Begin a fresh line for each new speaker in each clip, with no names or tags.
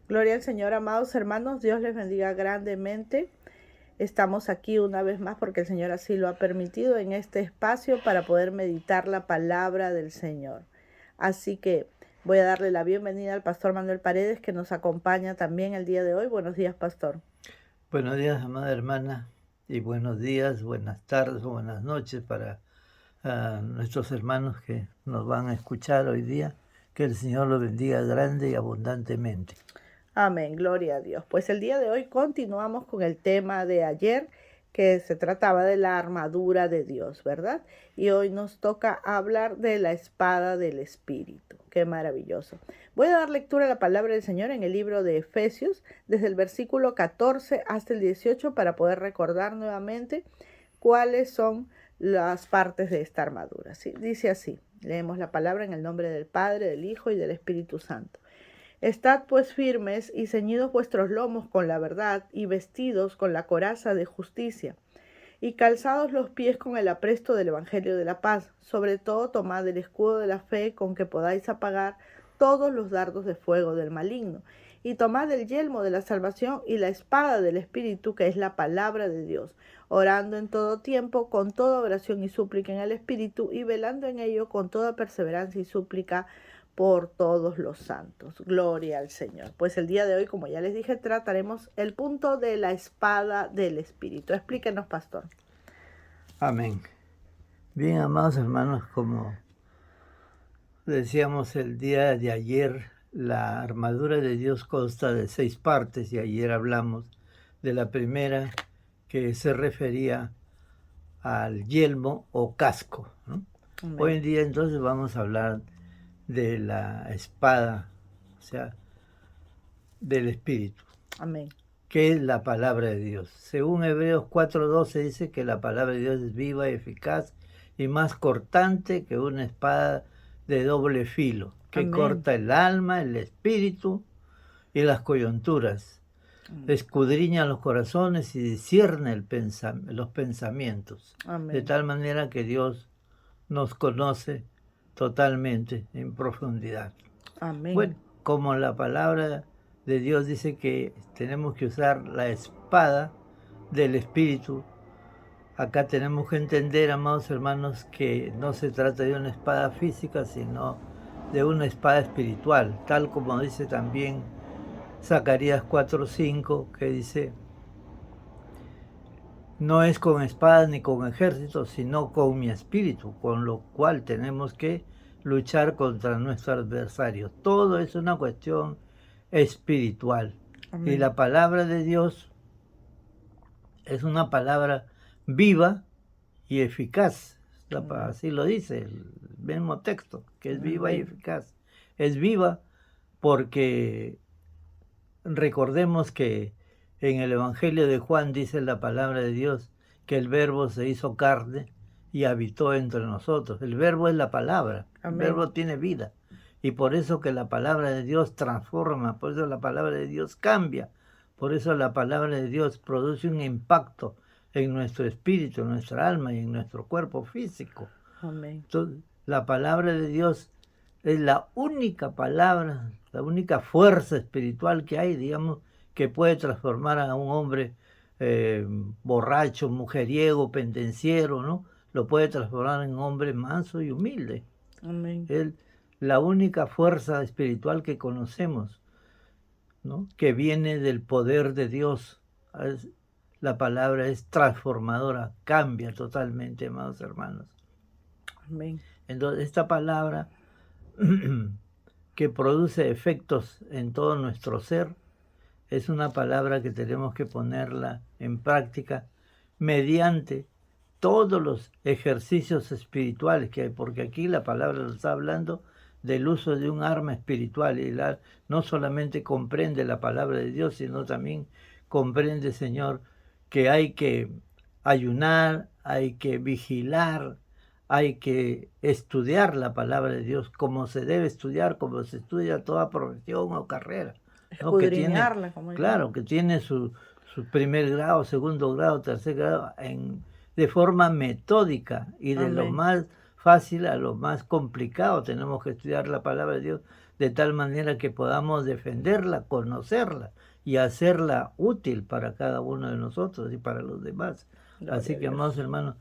Gloria al Señor, amados hermanos, Dios les bendiga grandemente. Estamos aquí una vez más porque el Señor así lo ha permitido en este espacio para poder meditar la palabra del Señor. Así que voy a darle la bienvenida al pastor Manuel Paredes, que nos acompaña también el día de hoy. Buenos días, pastor.
Buenos días, amada hermana, y buenos días, buenas tardes o buenas noches para nuestros hermanos que nos van a escuchar hoy día. Que el Señor los bendiga grande y abundantemente.
Amén, gloria a Dios. Pues el día de hoy continuamos con el tema de ayer, que se trataba de la armadura de Dios, ¿verdad? Y hoy nos toca hablar de la espada del Espíritu. Qué maravilloso. Voy a dar lectura a la palabra del Señor en el libro de Efesios, desde el versículo 14 hasta el 18, para poder recordar nuevamente cuáles son las partes de esta armadura. ¿Sí? Dice así, leemos la palabra en el nombre del Padre, del Hijo y del Espíritu Santo. Estad pues firmes y ceñidos vuestros lomos con la verdad y vestidos con la coraza de justicia y calzados los pies con el apresto del Evangelio de la paz. Sobre todo tomad el escudo de la fe con que podáis apagar todos los dardos de fuego del maligno. Y tomad el yelmo de la salvación y la espada del Espíritu, que es la palabra de Dios, orando en todo tiempo con toda oración y súplica en el Espíritu y velando en ello con toda perseverancia y súplica por todos los santos. Gloria al Señor. Pues el día de hoy, como ya les dije, trataremos el punto de la espada del Espíritu. Explíquenos, pastor.
Amén. Bien, amados hermanos, como decíamos el día de ayer, la armadura de Dios consta de 6 partes y ayer hablamos de la primera, que se refería al yelmo o casco, ¿no? Hoy en día entonces vamos a hablar de la espada, o sea, del Espíritu.
Amén.
Que es la palabra de Dios. Según Hebreos 4:12 dice que la palabra de Dios es viva y eficaz y más cortante que una espada de doble filo, que
Amén.
corta el alma, el espíritu y las coyunturas. Escudriña los corazones y discierne los pensamientos.
Amén.
De tal manera que Dios nos conoce totalmente en profundidad.
Amén.
Bueno, como la palabra de Dios dice que tenemos que usar la espada del Espíritu, acá tenemos que entender, amados hermanos, que no se trata de una espada física, sino de una espada espiritual, tal como dice también Zacarías 4:5, que dice: no es con espadas ni con ejércitos, sino con mi espíritu, con lo cual tenemos que luchar contra nuestros adversarios. Todo es una cuestión espiritual.
Amén.
Y la palabra de Dios es una palabra viva y eficaz. Así lo dice el mismo texto, que es viva y eficaz. Es viva porque recordemos que en el Evangelio de Juan dice la palabra de Dios que el Verbo se hizo carne y habitó entre nosotros. El Verbo es la palabra.
Amén.
El Verbo tiene vida. Y por eso que la palabra de Dios transforma, por eso la palabra de Dios cambia, por eso la palabra de Dios produce un impacto en nuestro espíritu, en nuestra alma y en nuestro cuerpo físico.
Amén.
Entonces, la palabra de Dios es la única palabra, la única fuerza espiritual que hay, digamos, que puede transformar a un hombre borracho, mujeriego, pendenciero, ¿no? Lo puede transformar en un hombre manso y humilde.
Amén.
Es la única fuerza espiritual que conocemos, ¿no? Que viene del poder de Dios. La palabra es transformadora, cambia totalmente, amados hermanos.
Amén.
Entonces, esta palabra que produce efectos en todo nuestro ser, es una palabra que tenemos que ponerla en práctica mediante todos los ejercicios espirituales que hay, porque aquí la palabra nos está hablando del uso de un arma espiritual y no solamente comprende la palabra de Dios, sino también comprende, Señor, que hay que ayunar, hay que vigilar, hay que estudiar la palabra de Dios como se debe estudiar, como se estudia toda profesión o carrera, ¿no? Que tiene, claro, que tiene su primer grado, segundo grado, tercer grado, de forma metódica y de lo más fácil a lo más complicado tenemos que estudiar la palabra de Dios, de tal manera que podamos defenderla, conocerla y hacerla útil para cada uno de nosotros y para los demás.
Gloria
Así
a
que,
Dios.
amados hermanos,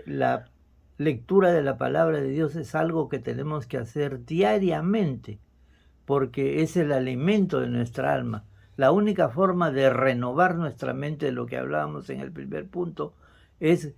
la lectura de la palabra de Dios es algo que tenemos que hacer diariamente, porque es el alimento de nuestra alma. La única forma de renovar nuestra mente, de lo que hablábamos en el primer punto, es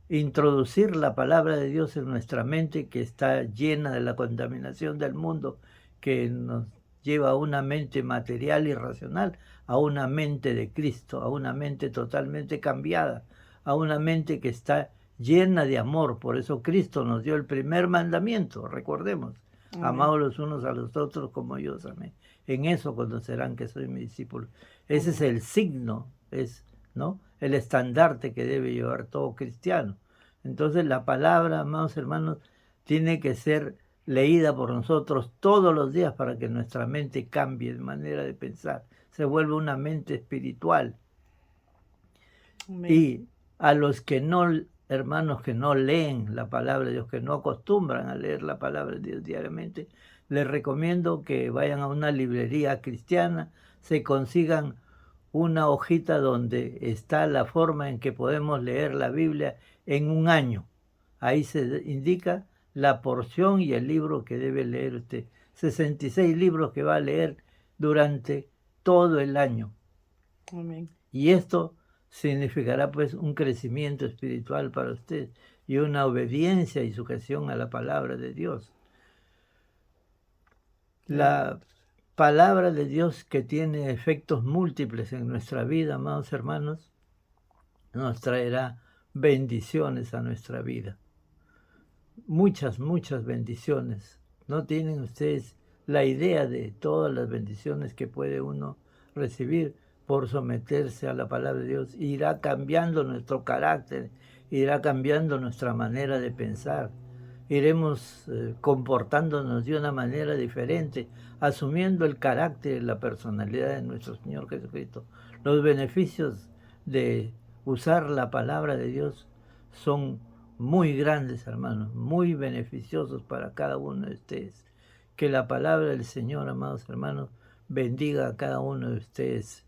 introducir la palabra de Dios en nuestra mente, que está llena de la contaminación del mundo, que nos lleva a una mente material y racional, a una mente de Cristo, a una mente totalmente cambiada, a una mente que está llena de amor. Por eso Cristo nos dio el primer mandamiento, recordemos, amados los unos a los otros como yo os amé. En eso conocerán que soy mi discípulo. Ese es el signo, ¿no?, el estandarte que debe llevar todo cristiano. Entonces la palabra, amados hermanos, tiene que ser leída por nosotros todos los días para que nuestra mente cambie de manera de pensar, se vuelve una mente espiritual. Amén. Y a los que no, hermanos, que no leen la palabra de Dios, que no acostumbran a leer la palabra de Dios diariamente, les recomiendo que vayan a una librería cristiana, se consigan una hojita donde está la forma en que podemos leer la Biblia en un año. Ahí se indica la porción y el libro que debe leer usted. 66 libros que va a leer durante todo el año. Amén. Y esto significará pues un crecimiento espiritual para usted y una obediencia y sujeción a la palabra de Dios. La palabra de Dios, que tiene efectos múltiples en nuestra vida, amados hermanos, nos traerá bendiciones a nuestra vida. Muchas, muchas bendiciones. No tienen ustedes la idea de todas las bendiciones que puede uno recibir por someterse a la palabra de Dios. Irá cambiando nuestro carácter, irá cambiando nuestra manera de pensar. Iremos comportándonos de una manera diferente, asumiendo el carácter y la personalidad de nuestro Señor Jesucristo. Los beneficios de usar la palabra de Dios son muy grandes, hermanos, muy beneficiosos para cada uno de ustedes. Que la palabra del Señor, amados hermanos, bendiga a cada uno de ustedes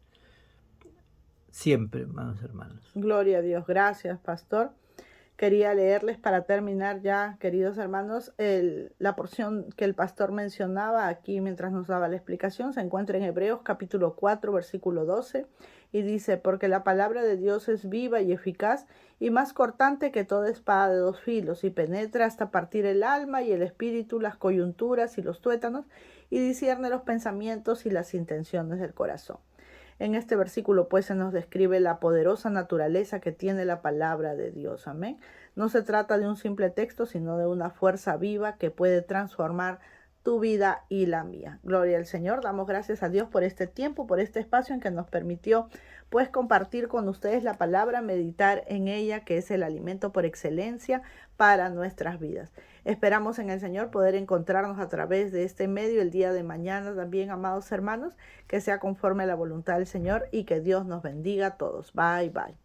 siempre, hermanos.
Gloria a Dios. Gracias, pastor. Quería leerles para terminar ya, queridos hermanos, la porción que el pastor mencionaba aquí mientras nos daba la explicación. Se encuentra en Hebreos capítulo 4, versículo 12, y dice: porque la palabra de Dios es viva y eficaz y más cortante que toda espada de dos filos, y penetra hasta partir el alma y el espíritu, las coyunturas y los tuétanos, y discierne los pensamientos y las intenciones del corazón. En este versículo pues se nos describe la poderosa naturaleza que tiene la palabra de Dios. Amén. No se trata de un simple texto, sino de una fuerza viva que puede transformar tu vida y la mía. Gloria al Señor. Damos gracias a Dios por este tiempo, por este espacio en que nos permitió pues compartir con ustedes la palabra, meditar en ella, que es el alimento por excelencia para nuestras vidas. Esperamos en el Señor poder encontrarnos a través de este medio el día de mañana también, amados hermanos, que sea conforme a la voluntad del Señor y que Dios nos bendiga a todos. Bye, bye.